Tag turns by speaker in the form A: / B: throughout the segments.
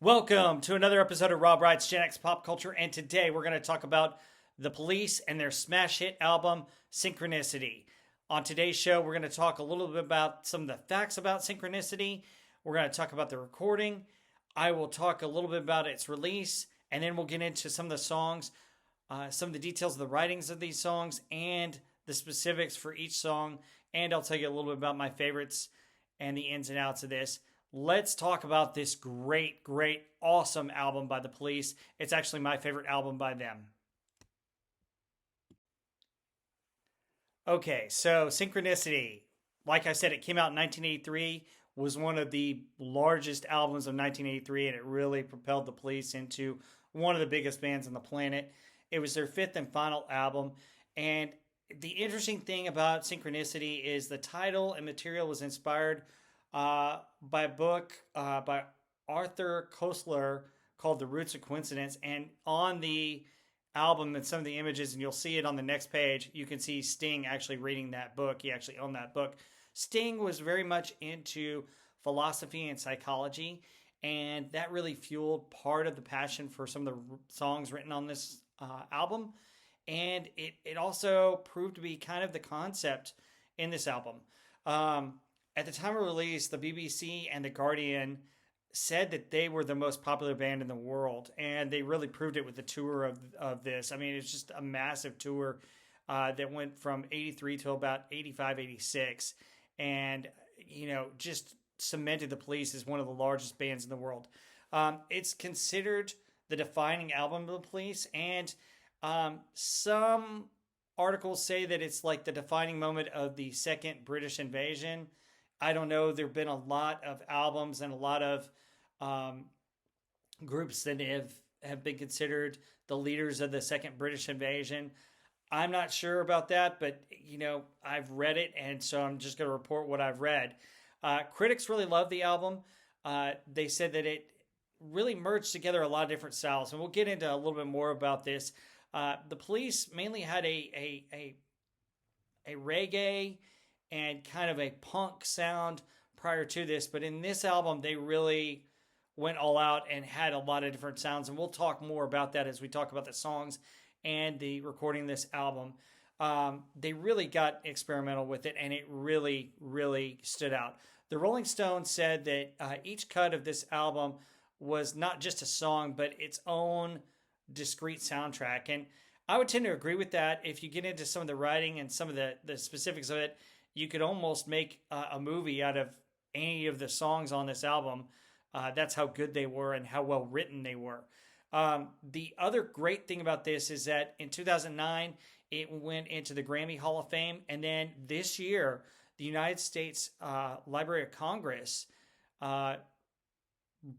A: Welcome to another episode of Rob Wright's Gen X Pop Culture, and today we're going to talk about The Police and their smash hit album, Synchronicity. On today's show, we're going to talk a little bit about some of the facts about Synchronicity. We're going to talk about the recording. I will talk a little bit about its release, and then we'll get into some of the songs, some of the details of the writings of these songs, and the specifics for each song. And I'll tell you a little bit about my favorites and the ins and outs of this. Let's talk about this great, awesome album by The Police. It's actually my favorite album by them. Okay, so Synchronicity, like I said, it came out in 1983, was one of the largest albums of 1983, and it really propelled The Police into one of the biggest bands on the planet. It was their fifth and final album, and the interesting thing about Synchronicity is the title and material was inspired by a book by Arthur Koestler called The Roots of Coincidence. And on the album and some of the images, and you'll see it on the next page, you can see Sting actually reading that book. He actually owned that book. Sting was very much into philosophy and psychology, and that really fueled part of the passion for some of the songs written on this album. And it also proved to be kind of the concept in this album. At the time of release, the BBC and The Guardian said that they were the most popular band in the world, and they really proved it with the tour of this. I mean, it's just a massive tour that went from 83 to about 85, 86, and, just cemented The Police as one of the largest bands in the world. It's considered the defining album of The Police, and some articles say that it's like the defining moment of the second British invasion. I don't know. There have been a lot of albums and a lot of groups that have been considered the leaders of the second British invasion. I'm not sure about that, but I've read it, and so I'm just going to report what I've read. Critics really love the album. They said that it really merged together a lot of different styles, and we'll get into a little bit more about this. The Police mainly had a reggae and kind of a punk sound prior to this, but in this album they really went all out and had a lot of different sounds, and we'll talk more about that as we talk about the songs and the recording of this album. They really got experimental with it, and it really stood out. The Rolling Stones said that each cut of this album was not just a song but its own discrete soundtrack, and I would tend to agree with that. If you get into some of the writing and some of the specifics of it, you could almost make a movie out of any of the songs on this album. That's how good they were and how well written they were. The other great thing about this is that in 2009, it went into the Grammy Hall of Fame. And then this year, the United States Library of Congress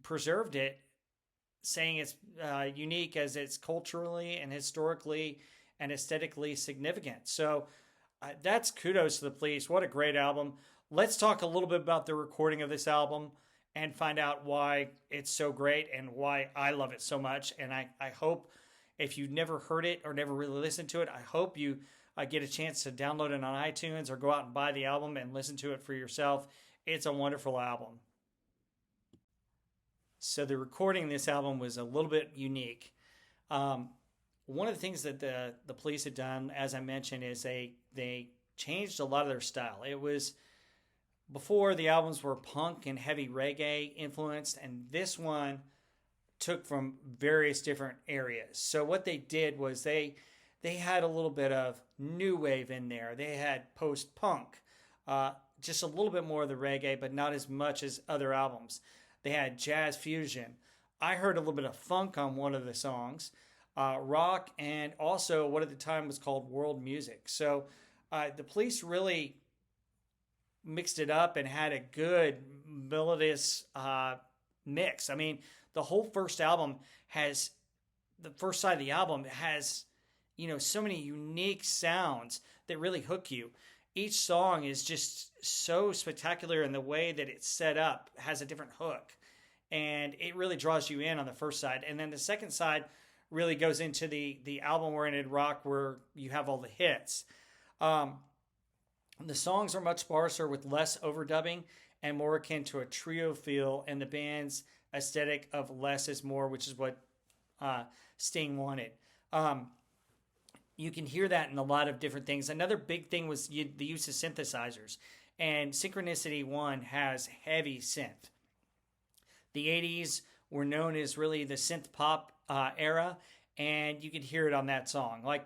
A: preserved it, saying it's unique as it's culturally and historically and aesthetically significant. So that's kudos to The Police. What a great album. Let's talk a little bit about the recording of this album and find out why it's so great and why I love it so much. And I hope if you've never heard it or never really listened to it, I hope you get a chance to download it on iTunes or go out and buy the album and listen to it for yourself. It's a wonderful album. So the recording of this album was a little bit unique. One of the things that the Police had done, as I mentioned, is they changed a lot of their style. It was before the albums were punk and heavy reggae influenced, and this one took from various different areas. So what they did was they had a little bit of new wave in there. They had post-punk, just a little bit more of the reggae, but not as much as other albums. They had jazz fusion. I heard a little bit of funk on one of the songs. Rock, and also what at the time was called world music. So the Police really mixed it up and had a good melodious mix. I mean, the whole first album has, the first side of the album has, so many unique sounds that really hook you. Each song is just so spectacular in the way that it's set up, has a different hook, and it really draws you in on the first side. And then the second side really goes into the album-oriented rock where you have all the hits. The songs are much sparser with less overdubbing and more akin to a trio feel, and the band's aesthetic of less is more, which is what uh, Sting wanted. Um, you can hear that in a lot of different things. Another big thing was the use of synthesizers, and Synchronicity One has heavy synth. The '80s were known as really the synth pop era, and you could hear it on that song, like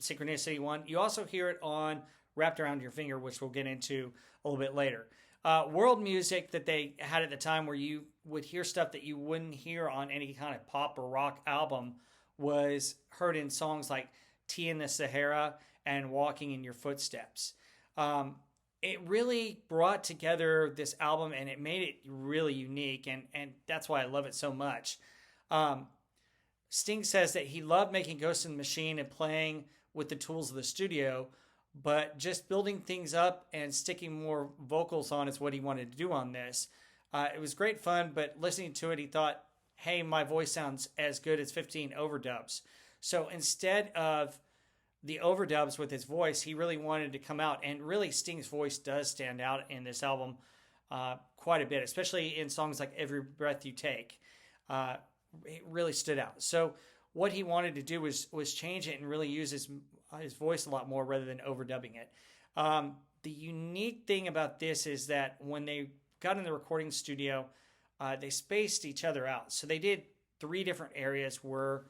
A: Synchronicity One. You also hear it on Wrapped Around Your Finger, which we'll get into a little bit later. World music that they had at the time, where you would hear stuff that you wouldn't hear on any kind of pop or rock album, was heard in songs like Tea in the Sahara and Walking in Your Footsteps. Um, it really brought together this album, and it made it really unique, and that's why I love it so much. Um, Sting says that he loved making Ghost in the Machine and playing with the tools of the studio, but just building things up and sticking more vocals on is what he wanted to do on this. It was great fun, but listening to it, he thought, hey, my voice sounds as good as 15 overdubs. So instead of the overdubs with his voice, he really wanted to come out, and really Sting's voice does stand out in this album quite a bit, especially in songs like Every Breath You Take. It really stood out. So what he wanted to do was change it and really use his voice a lot more rather than overdubbing it. The unique thing about this is that when they got in the recording studio, they spaced each other out. So they did 3 different areas where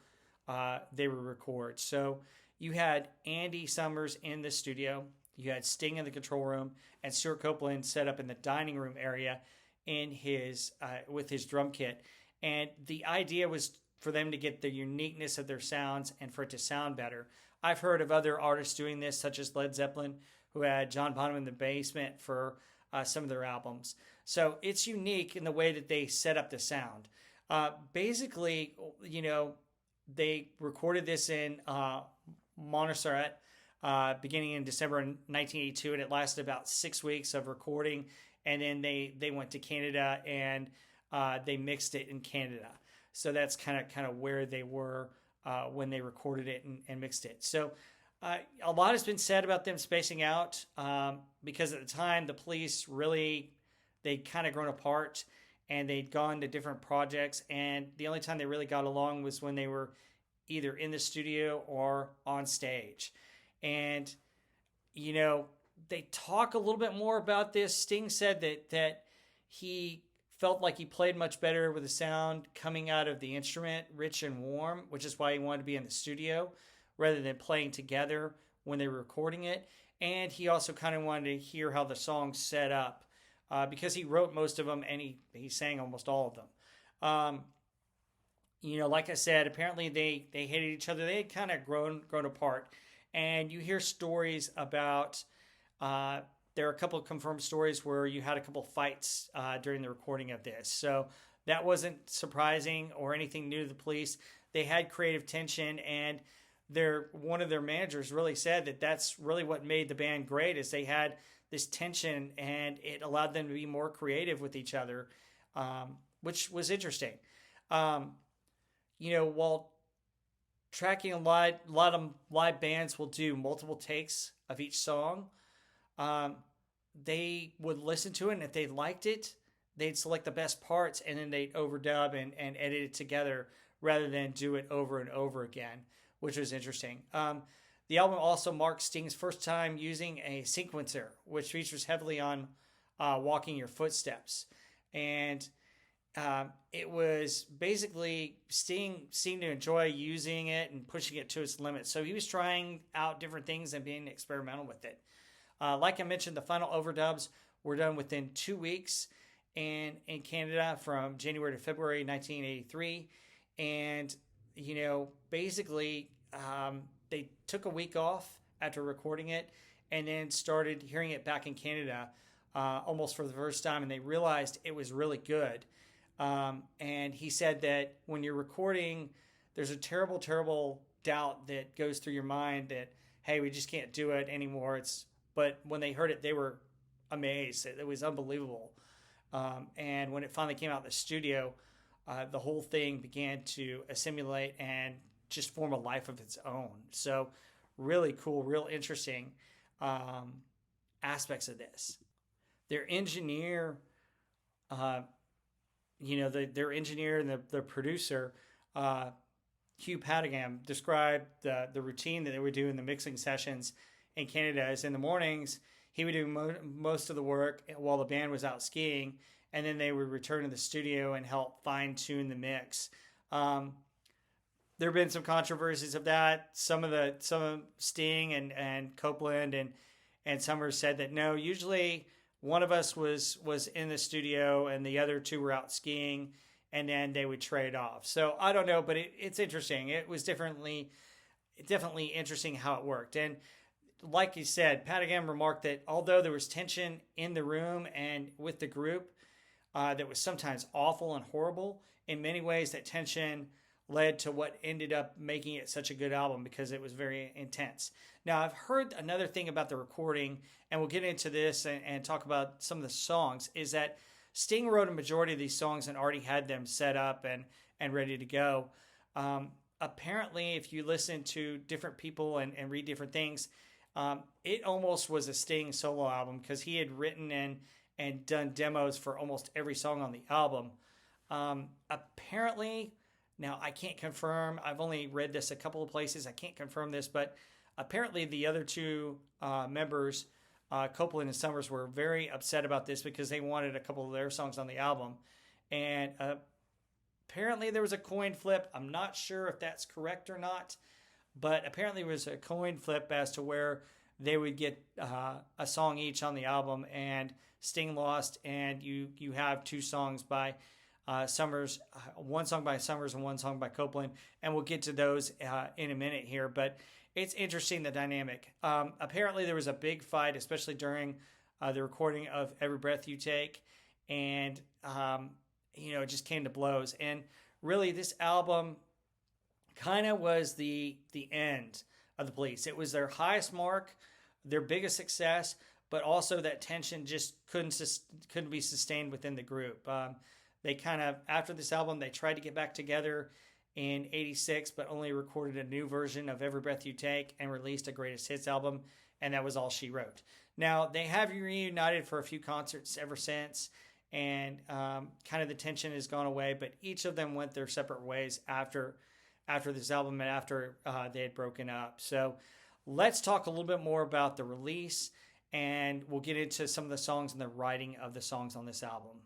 A: they would record. So you had Andy Summers in the studio, you had Sting in the control room, and Stuart Copeland set up in the dining room area in his with his drum kit. And the idea was for them to get the uniqueness of their sounds and for it to sound better. I've heard of other artists doing this, such as Led Zeppelin, who had John Bonham in the basement for some of their albums. So it's unique in the way that they set up the sound. Basically, they recorded this in Montserrat beginning in December 1982, and it lasted about 6 weeks of recording. And then they went to Canada and they mixed it in Canada. So that's kind of where they were when they recorded it and mixed it. So a lot has been said about them spacing out because at the time the Police really, they'd kind of grown apart and they'd gone to different projects, and the only time they really got along was when they were either in the studio or on stage. And they talk a little bit more about this. Sting said that he felt like he played much better with the sound coming out of the instrument, rich and warm, which is why he wanted to be in the studio rather than playing together when they were recording it. And he also kind of wanted to hear how the songs set up because he wrote most of them and he sang almost all of them. Like I said, apparently they hated each other. They had kind of grown apart. And you hear stories about there are a couple of confirmed stories where you had a couple of fights during the recording of this. So that wasn't surprising or anything new to the Police. They had creative tension, and one of their managers really said that that's really what made the band great, is they had this tension and it allowed them to be more creative with each other, which was interesting. While tracking a lot of live bands will do multiple takes of each song, they would listen to it, and if they liked it, they'd select the best parts and then they'd overdub and edit it together rather than do it over and over again, which was interesting. The album also marks Sting's first time using a sequencer, which features heavily on Walking Your Footsteps. And it was basically Sting seemed to enjoy using it and pushing it to its limits. So he was trying out different things and being experimental with it. Like I mentioned, the final overdubs were done within 2 weeks in Canada from January to February 1983. And, basically they took a week off after recording it and then started hearing it back in Canada almost for the first time. And they realized it was really good. And he said that when you're recording, there's a terrible, terrible doubt that goes through your mind that, hey, we just can't do it anymore. But when they heard it, they were amazed. It was unbelievable. And when it finally came out in the studio, the whole thing began to assimilate and just form a life of its own. So really cool, real interesting aspects of this. Their engineer their engineer and the producer, uh, Hugh Padgham, described the routine that they would do in the mixing sessions in Canada. Is in the mornings he would do most of the work while the band was out skiing, and then they would return to the studio and help fine tune the mix. Um, there have been some controversies of that. Some Sting and Copeland and Summers said that no, usually one of us was in the studio and the other two were out skiing, and then they would trade off. So I don't know, but it's interesting. It was definitely interesting how it worked. And like you said, Padgham remarked that although there was tension in the room and with the group, that was sometimes awful and horrible, in many ways that tension led to what ended up making it such a good album because it was very intense. Now, I've heard another thing about the recording, and we'll get into this and talk about some of the songs, is that Sting wrote a majority of these songs and already had them set up and ready to go. Apparently, if you listen to different people and read different things, it almost was a Sting solo album because he had written and done demos for almost every song on the album. Apparently, now I can't confirm. I've only read this a couple of places. I can't confirm this, but apparently the other two members, Copeland and Summers, were very upset about this because they wanted a couple of their songs on the album. And apparently there was a coin flip. I'm not sure if that's correct or not, but apparently there was a coin flip as to where they would get a song each on the album, and Sting lost, and you have two songs by Summers, one song by Summers and one song by Copeland, and we'll get to those in a minute here. But it's interesting, the dynamic. Apparently, there was a big fight, especially during the recording of "Every Breath You Take," and it just came to blows. And really, this album kind of was the end of the Police. It was their highest mark, their biggest success, but also that tension just couldn't be sustained within the group. They kind of, after this album, they tried to get back together in '86, but only recorded a new version of Every Breath You Take and released a greatest hits album, and that was all she wrote. Now, they have reunited for a few concerts ever since, and kind of the tension has gone away, but each of them went their separate ways after this album and after they had broken up. So let's talk a little bit more about the release, and we'll get into some of the songs and the writing of the songs on this album.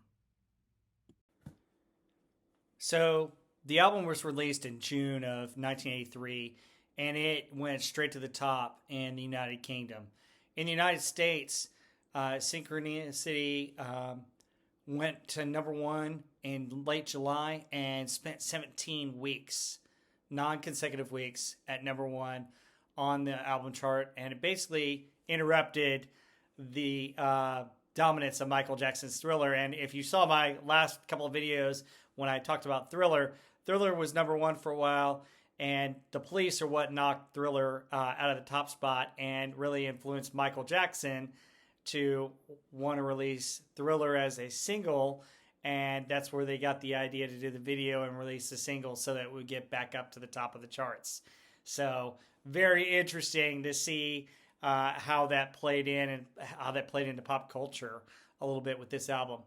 A: So the album was released in June of 1983, and it went straight to the top in the United Kingdom. In the United States, Synchronicity went to number one in late July and spent 17 weeks, non-consecutive weeks, at number one on the album chart, and it basically interrupted the dominance of Michael Jackson's Thriller. And if you saw my last couple of videos when I talked about Thriller was number one for a while, and the Police are what knocked Thriller out of the top spot and really influenced Michael Jackson to want to release Thriller as a single, and that's where they got the idea to do the video and release the single so that it would get back up to the top of the charts. So very interesting to see how that played in and how that played into pop culture a little bit with this album.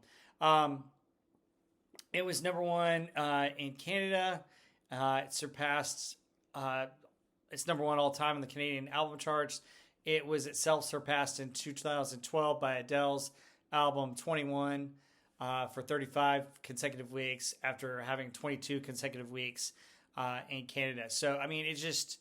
A: It was number one in Canada. It surpassed, it's number one all time in the Canadian album charts. It was itself surpassed in 2012 by Adele's album 21 for 35 consecutive weeks after having 22 consecutive weeks in Canada. So, I mean, it's just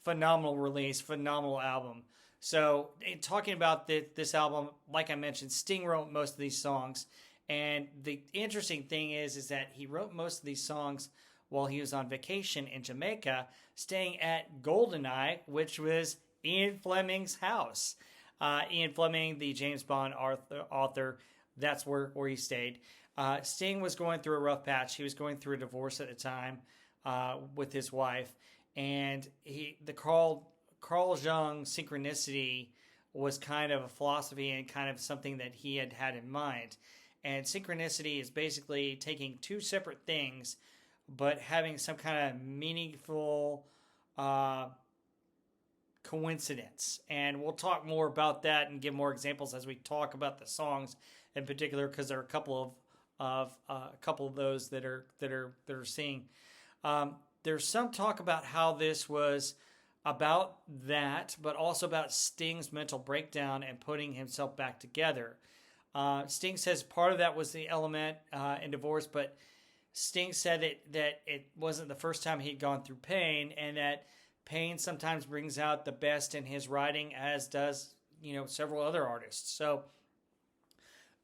A: phenomenal release, phenomenal album. So, in talking about this album, like I mentioned, Sting wrote most of these songs. And the interesting thing is that he wrote most of these songs while he was on vacation in Jamaica, staying at Goldeneye, which was Ian Fleming's house. Ian Fleming, the James Bond author, that's where he stayed. Sting was going through a rough patch. He was going through a divorce at the time with his wife. And the Carl Jung Synchronicity was kind of a philosophy and kind of something that he had in mind. And synchronicity is basically taking two separate things, but having some kind of meaningful coincidence. And we'll talk more about that and give more examples as we talk about the songs in particular, because there are a couple of a couple of those that are seeing. There's some talk about how this was about that, but also about Sting's mental breakdown and putting himself back together. Sting says part of that was the element in divorce, but Sting said that it wasn't the first time he'd gone through pain, and that pain sometimes brings out the best in his writing, as does several other artists. So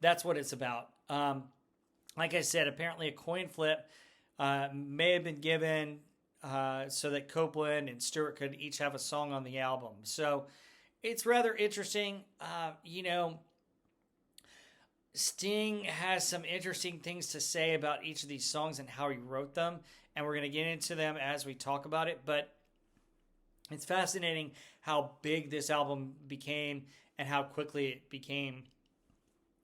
A: that's what it's about. Like I said, apparently a coin flip may have been given so that Copeland and Stewart could each have a song on the album. So it's rather interesting. Sting has some interesting things to say about each of these songs and how he wrote them, and we're going to get into them as we talk about it. But it's fascinating how big this album became and how quickly it became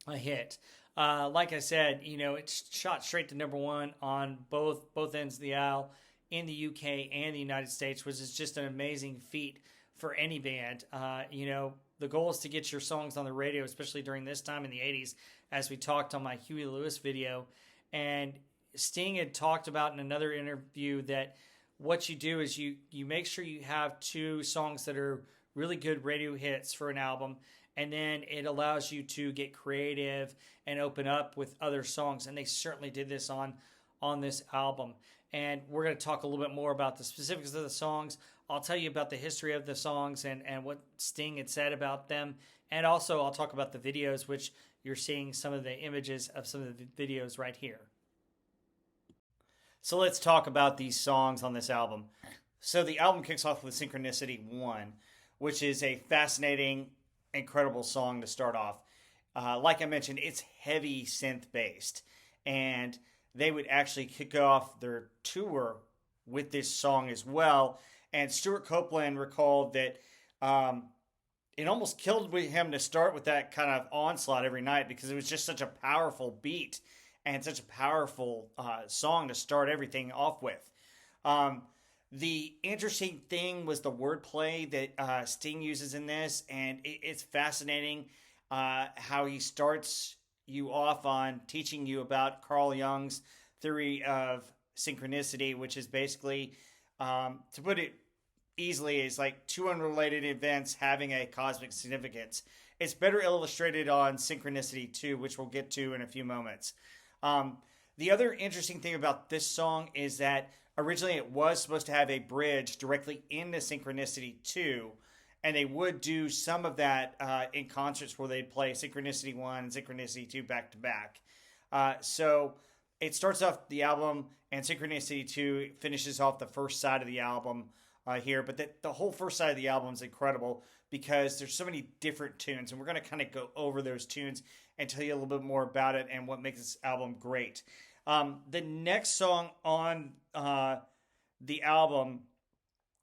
A: a hit. Like I said, it's shot straight to number one on both ends of the aisle in the UK and the United States, which is just an amazing feat for any band. The goal is to get your songs on the radio, especially during this time in the 80s, as we talked on my Huey Lewis video. And Sting had talked about in another interview that what you do is you make sure you have two songs that are really good radio hits for an album, and then it allows you to get creative and open up with other songs. And they certainly did this on this album. And we're going to talk a little bit more about the specifics of the songs. I'll tell you about the history of the songs and what Sting had said about them. And also I'll talk about the videos, which you're seeing some of the images of some of the videos right here. So let's talk about these songs on this album. So the album kicks off with Synchronicity 1, which is a fascinating, incredible song to start off. Like I mentioned, it's heavy synth-based. And they would actually kick off their tour with this song as well. And Stewart Copeland recalled that it almost killed him to start with that kind of onslaught every night, because it was just such a powerful beat and such a powerful song to start everything off with. The interesting thing was the wordplay that Sting uses in this, and it's fascinating how he starts you off on teaching you about Carl Jung's theory of synchronicity, which is basically, to put it easily, is like two unrelated events having a cosmic significance. It's better illustrated on Synchronicity 2, which we'll get to in a few moments. The other interesting thing about this song is that originally it was supposed to have a bridge directly into Synchronicity 2, and they would do some of that in concerts where they'd play Synchronicity 1 and Synchronicity 2 back to back. So it starts off the album, and Synchronicity 2 finishes off the first side of the album here. But the whole first side of the album is incredible because there's so many different tunes, and we're going to kind of go over those tunes and tell you a little bit more about it and what makes this album great. The next song on the album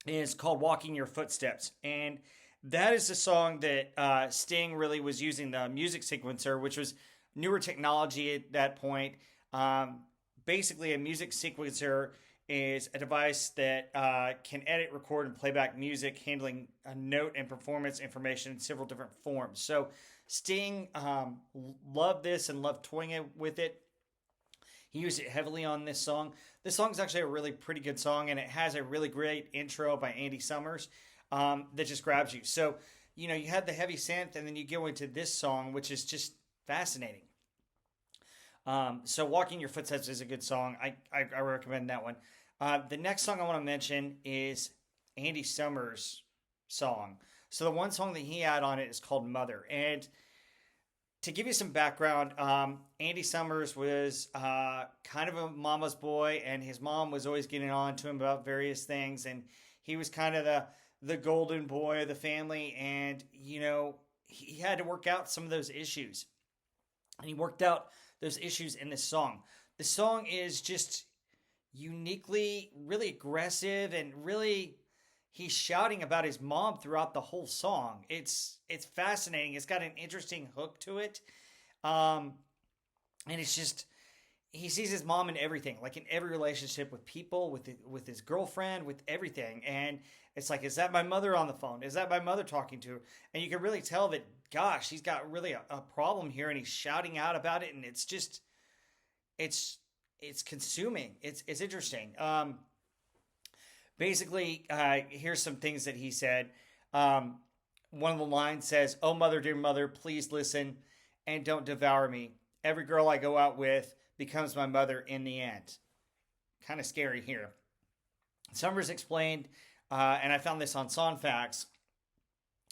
A: is called Walking Your Footsteps. And that is the song that Sting really was using the music sequencer, which was newer technology at that point. Basically, a music sequencer is a device that can edit, record, and play back music, handling a note and performance information in several different forms. So Sting loved this and loved toying with it. He used it heavily on this song. This song is actually a really pretty good song, and it has a really great intro by Andy Summers that just grabs you. So, you had the heavy synth, and then you go into this song, which is just fascinating. So Walking Your Footsteps is a good song. I recommend that one. The next song I want to mention is Andy Summers' song. So the one song that he had on it is called Mother. And to give you some background, Andy Summers was kind of a mama's boy, and his mom was always getting on to him about various things, and he was kind of the golden boy of the family, and, he had to work out some of those issues. And he worked out those issues in this song. The song is just uniquely, really aggressive, and really, he's shouting about his mom throughout the whole song. It's fascinating. It's got an interesting hook to it. And it's just, he sees his mom in everything, like in every relationship with people, with his girlfriend, with everything. And it's like, is that my mother on the phone? Is that my mother talking to her? And you can really tell that, gosh, he's got really a problem here, and he's shouting out about it. And it's just, it's it's consuming. It's interesting. Basically, here's some things that he said. Um, One of the lines says, "Oh, mother, dear mother, please listen and don't devour me. Every girl I go out with becomes my mother in the end." Kind of scary here. Summers explained, and I found this on Songfacts.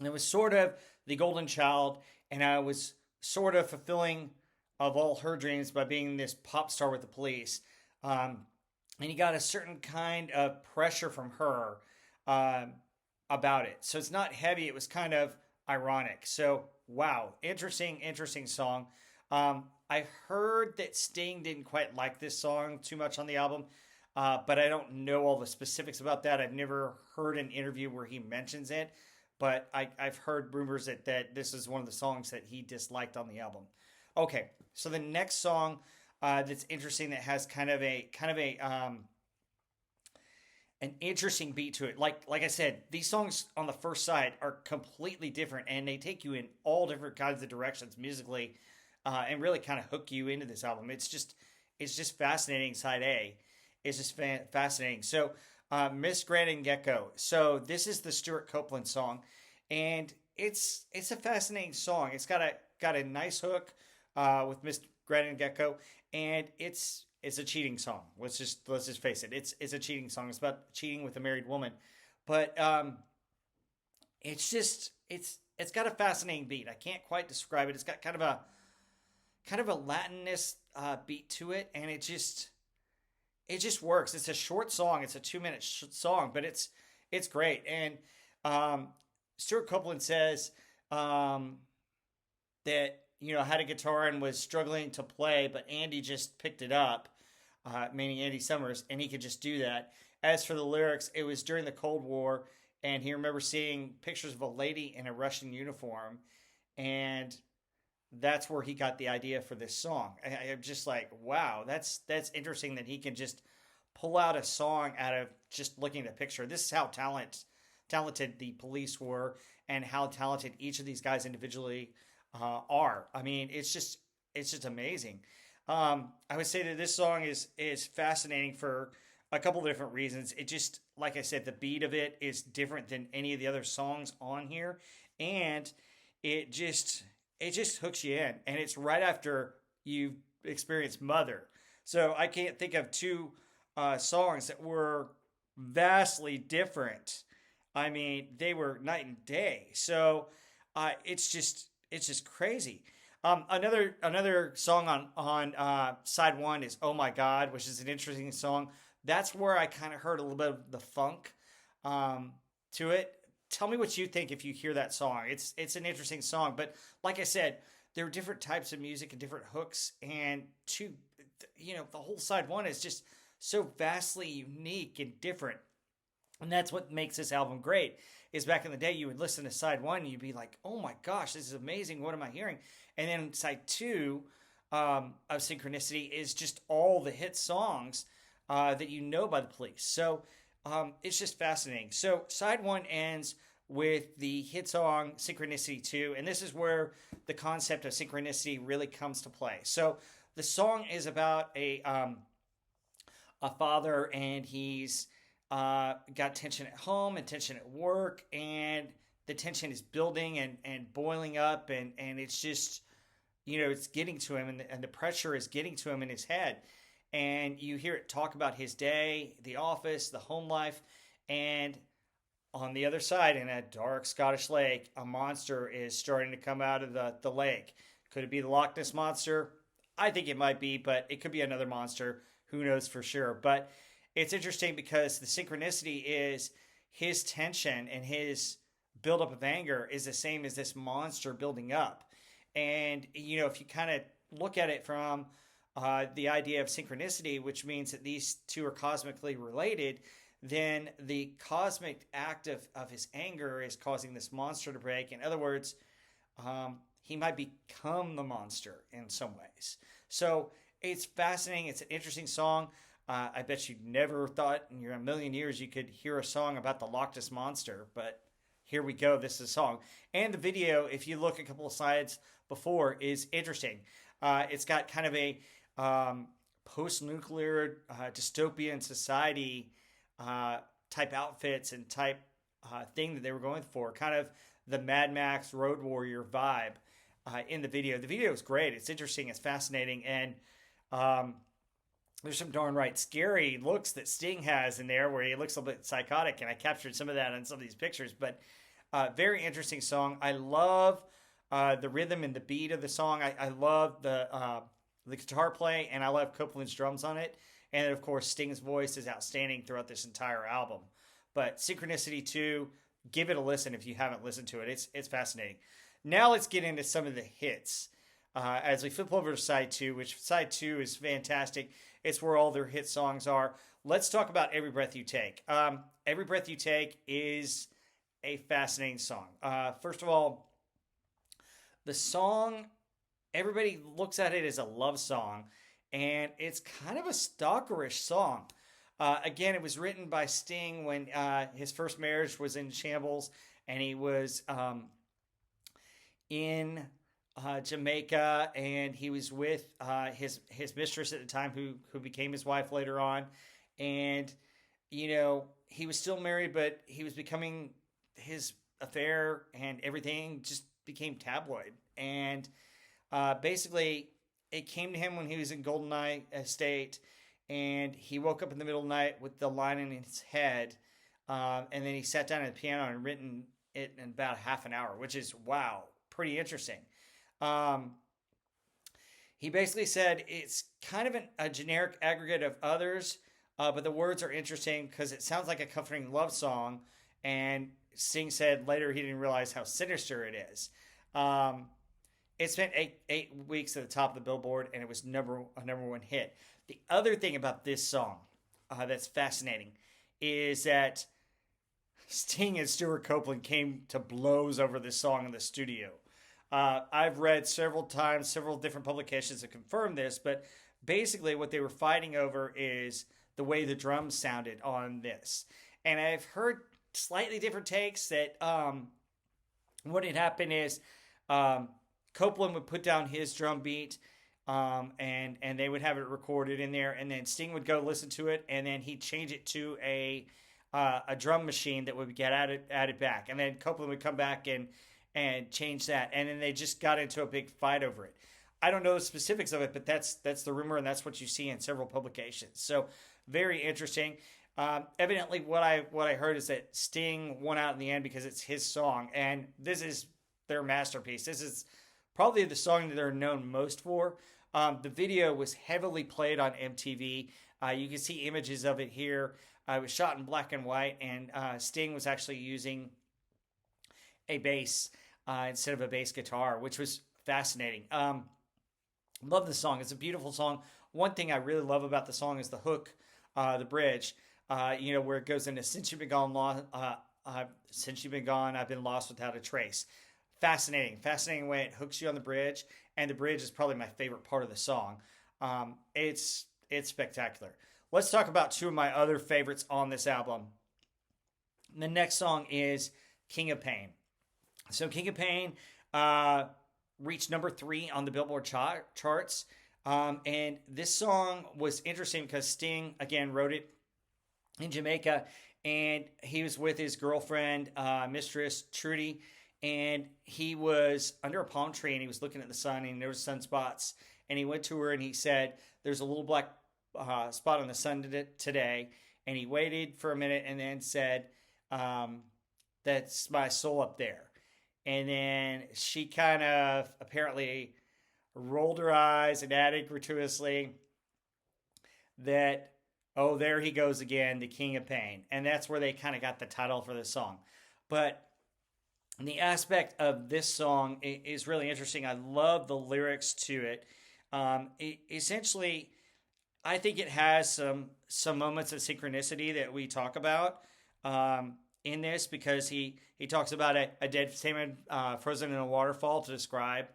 A: It was sort of the golden child, and I was sort of fulfilling of all her dreams by being this pop star with the police. Um, and he got a certain kind of pressure from her um, about it. So it's not heavy. It was kind of ironic. So wow, interesting song. I heard that Sting didn't quite like this song too much on the album, but I don't know all the specifics about that. I've never heard an interview where he mentions it, but I've heard rumors that this is one of the songs that he disliked on the album. Okay, so the next song that's interesting that has kind of a an interesting beat to it. Like I said, these songs on the first side are completely different, and they take you in all different kinds of directions musically, and really kind of hook you into this album. It's just fascinating. Side A is just fascinating. So Miss Grand and Gecko. So this is the Stuart Copeland song, and it's a fascinating song. It's got a nice hook with Miss Grand and Gecko, and it's a cheating song. Let's just face it. It's a cheating song. It's about cheating with a married woman, but it's got a fascinating beat. I can't quite describe it. It's got kind of a Latinness beat to it, and it just works. It's a short song. It's a 2 minute song, but it's great. And Stuart Copeland says that had a guitar and was struggling to play, but Andy just picked it up, meaning Andy Summers, and he could just do that. As for the lyrics, it was during the Cold War, and he remembers seeing pictures of a lady in a Russian uniform, and that's where he got the idea for this song. I'm just like, wow, that's interesting that he can just pull out a song out of just looking at a picture. This is how talented the police were, and how talented each of these guys individually are. I mean, it's just amazing. I would say that this song is fascinating for a couple of different reasons. It just, like I said, the beat of it is different than any of the other songs on here, and it just hooks you in, and it's right after you've experienced Mother. So I can't think of two songs that were vastly different. I mean, they were night and day. So it's just crazy. Another song on side one is "Oh My God," which is an interesting song. That's where I kind of heard a little bit of the funk to it. Tell me what you think if you hear that song. It's an interesting song, but like I said, there are different types of music and different hooks, and the whole side one is just so vastly unique and different. And that's what makes this album great. Is back in the day, you would listen to side one and you'd be like, "Oh my gosh, this is amazing! What am I hearing?" And then side two of Synchronicity is just all the hit songs that you know by the Police. So it's just fascinating. So side one ends with the hit song Synchronicity 2, and this is where the concept of synchronicity really comes to play. So the song is about a father, and he's got tension at home and tension at work, and the tension is building and boiling up, and it's just, it's getting to him, and the pressure is getting to him in his head. And you hear it talk about his day, the office, the home life, and on the other side, in a dark Scottish lake, a monster is starting to come out of the lake. Could it be the Loch Ness Monster? I think it might be, but it could be another monster. Who knows for sure? But it's interesting because the synchronicity is his tension and his buildup of anger is the same as this monster building up. And, if you kind of look at it from the idea of synchronicity, which means that these two are cosmically related, then the cosmic act of his anger is causing this monster to break. In other words, he might become the monster in some ways. So it's fascinating. It's an interesting song. I bet you never thought in your million years you could hear a song about the Loch Ness Monster, but here we go. This is a song. And the video, if you look a couple of slides before, is interesting. It's got kind of a post-nuclear dystopian society uh, type outfits and type thing that they were going for, kind of the Mad Max Road Warrior vibe in the video. The video is great. It's interesting. It's fascinating, and um, there's some darn right scary looks that Sting has in there, where he looks a bit psychotic, and I captured some of that in some of these pictures. But very interesting song. I love the rhythm and the beat of the song. I love the guitar play, and I love Copeland's drums on it. And of course, Sting's voice is outstanding throughout this entire album. But Synchronicity 2, give it a listen if you haven't listened to it. It's fascinating. Now let's get into some of the hits. As we flip over to side 2, which side 2 is fantastic. It's where all their hit songs are. Let's talk about Every Breath You Take. Every Breath You Take is a fascinating song. First of all, the song, everybody looks at it as a love song, and it's kind of a stalkerish song. Again, it was written by Sting when his first marriage was in shambles, and he was in Jamaica, and he was with his mistress at the time, who became his wife later on. And he was still married, but he was becoming, his affair and everything just became tabloid. And basically, it came to him when he was in Goldeneye Estate, and he woke up in the middle of the night with the line in his head, and then he sat down at the piano and written it in about half an hour, which is, wow, pretty interesting. He basically said it's kind of a generic aggregate of others, but the words are interesting because it sounds like a comforting love song. And Sting said later he didn't realize how sinister it is. It spent eight weeks at the top of the Billboard, and it was a number one hit. The other thing about this song that's fascinating is that Sting and Stuart Copeland came to blows over this song in the studio. I've read several times, several different publications that confirm this, but basically what they were fighting over is the way the drums sounded on this. And I've heard slightly different takes that what had happened is Copeland would put down his drum beat, and they would have it recorded in there, and then Sting would go listen to it, and then he'd change it to a drum machine that would get added back, and then Copeland would come back and change that, and then they just got into a big fight over it. I don't know the specifics of it, but that's the rumor, and that's what you see in several publications. So very interesting. Evidently, what I heard is that Sting won out in the end because it's his song, and this is their masterpiece. This is probably the song that they're known most for. The video was heavily played on MTV. You can see images of it here. It was shot in black and white, and Sting was actually using a bass instead of a bass guitar, which was fascinating. Love the song. It's a beautiful song. One thing I really love about the song is the hook, the bridge, where it goes into "Since you've been gone, since you've been gone, I've been lost without a trace." Fascinating way it hooks you on the bridge, and the bridge is probably my favorite part of the song. It's spectacular. Let's talk about two of my other favorites on this album. The next song is "King of Pain." So "King of Pain" reached number 3 on the Billboard charts. And this song was interesting because Sting, again, wrote it in Jamaica, and he was with his girlfriend, mistress Trudy, and he was under a palm tree, and he was looking at the sun, and he noticed sunspots, and he went to her, and he said, "There's a little black spot on the sun today," and he waited for a minute, and then said, "That's my soul up there." And then she kind of apparently rolled her eyes and added gratuitously that, "Oh, there he goes again, the King of Pain." And that's where they kind of got the title for the song. But the aspect of this song is really interesting. I love the lyrics to it. Essentially, I think it has some moments of synchronicity that we talk about in this, because he talks about a dead salmon frozen in a waterfall to describe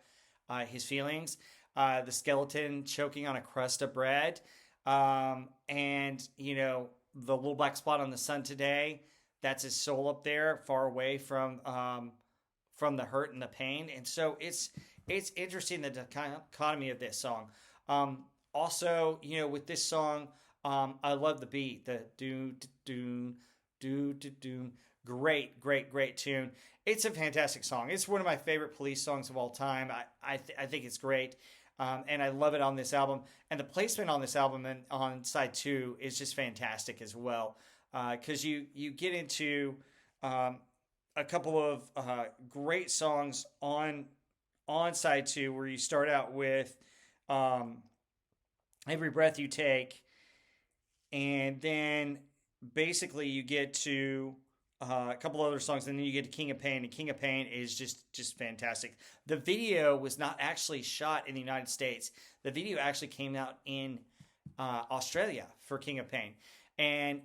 A: his feelings, the skeleton choking on a crust of bread, and the little black spot on the sun today. That's his soul up there, far away from the hurt and the pain. And so it's interesting, the dichotomy of this song. Also, with this song, I love the beat. The do do do do do. Great, great, great tune. It's a fantastic song. It's one of my favorite Police songs of all time. I think it's great, and I love it on this album. And the placement on this album and on side two is just fantastic as well, because you get into um, a couple of great songs on side two, where you start out with um, Every Breath You Take, and then basically you get to a couple other songs, and then you get to King of Pain, and King of Pain is just fantastic. The video was not actually shot in the United States. The video actually came out in Australia for King of Pain, and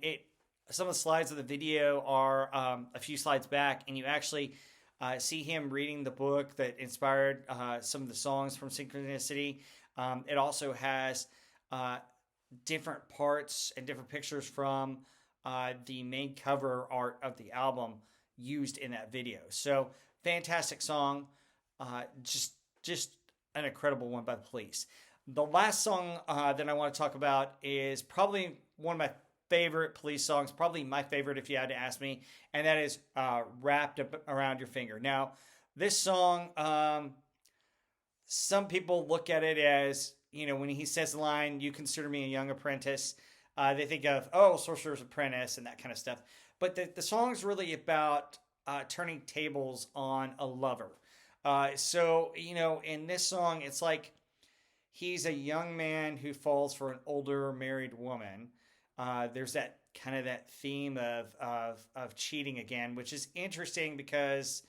A: some of the slides of the video are a few slides back, and you actually see him reading the book that inspired some of the songs from Synchronicity. It also has different parts and different pictures from the main cover art of the album used in that video. So fantastic song, just an incredible one by the Police. The last song that I want to talk about is probably one of my favorite Police songs, probably my favorite if you had to ask me, and that is Wrapped Up Around Your Finger. Now, this song, some people look at it as, when he says the line, "You consider me a young apprentice," they think of, Sorcerer's Apprentice and that kind of stuff. But the song's really about turning tables on a lover. So, in this song, it's like he's a young man who falls for an older married woman. There's that kind of that theme of cheating again, which is interesting because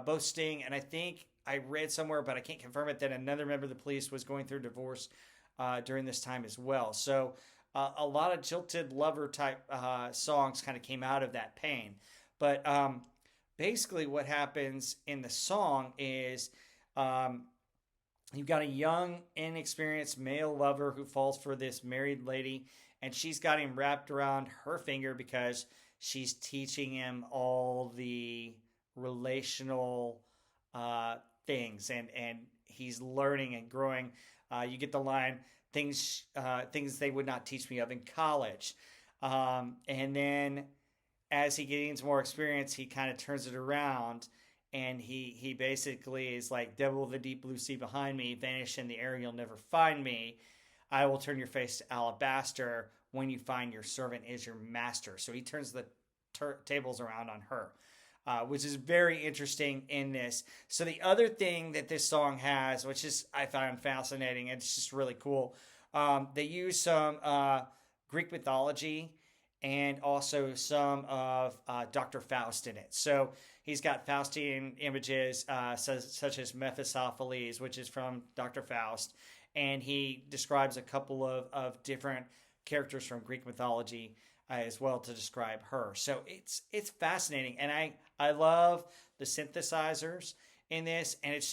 A: both Sting and I think I read somewhere, but I can't confirm it, that another member of the Police was going through divorce during this time as well. So a lot of jilted lover type songs kind of came out of that pain. But basically what happens in the song is you've got a young, inexperienced male lover who falls for this married lady, and she's got him wrapped around her finger because she's teaching him all the relational things, and he's learning and growing. You get the line, things they would not teach me of in college. And then as he gains more experience, he kind of turns it around, and he basically is like, "Devil of the deep blue sea behind me, vanish in the air, you'll never find me. I will turn your face to alabaster when you find your servant is your master." So he turns the tables around on her, which is very interesting in this. So the other thing that this song has, which is I found fascinating, and it's just really cool, they use some Greek mythology and also some of Dr. Faust in it. So he's got Faustian images such as Mephistopheles, which is from Dr. Faust, and he describes a couple of different characters from Greek mythology as well to describe her. So it's fascinating, and I love the synthesizers in this, and it's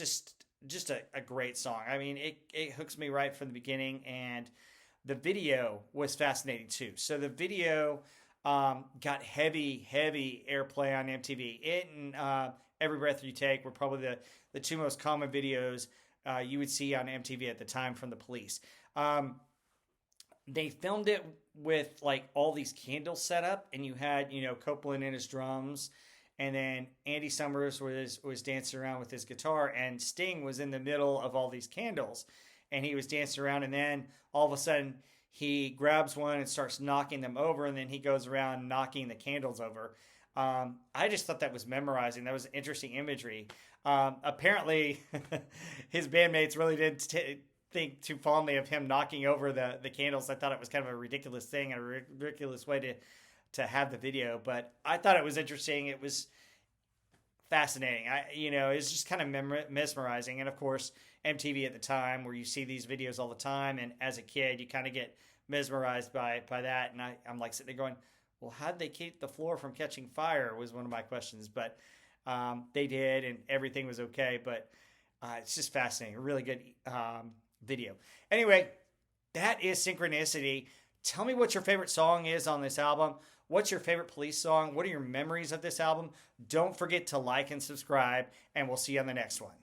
A: just a great song. I mean, it hooks me right from the beginning, and the video was fascinating too. So the video got heavy airplay on MTV. It and Every Breath You Take were probably the two most common videos you would see on MTV at the time from the Police. They filmed it with like all these candles set up, and you had Copeland and his drums, and then Andy Summers was dancing around with his guitar, and Sting was in the middle of all these candles, and he was dancing around, and then all of a sudden he grabs one and starts knocking them over, and then he goes around knocking the candles over. I just thought that was memorizing. That was interesting imagery. Apparently, his bandmates really didn't think too fondly of him knocking over the candles. I thought it was kind of a ridiculous thing and a ridiculous way to have the video, but I thought it was interesting. It was fascinating. It's just kind of mesmerizing. And of course, MTV at the time, where you see these videos all the time, and as a kid, you kind of get mesmerized by that. And I'm like sitting there going, well, how'd they keep the floor from catching fire was one of my questions, but they did, and everything was okay. But it's just fascinating. A really good video. Anyway, that is Synchronicity. Tell me what your favorite song is on this album. What's your favorite Police song? What are your memories of this album? Don't forget to like and subscribe, and we'll see you on the next one.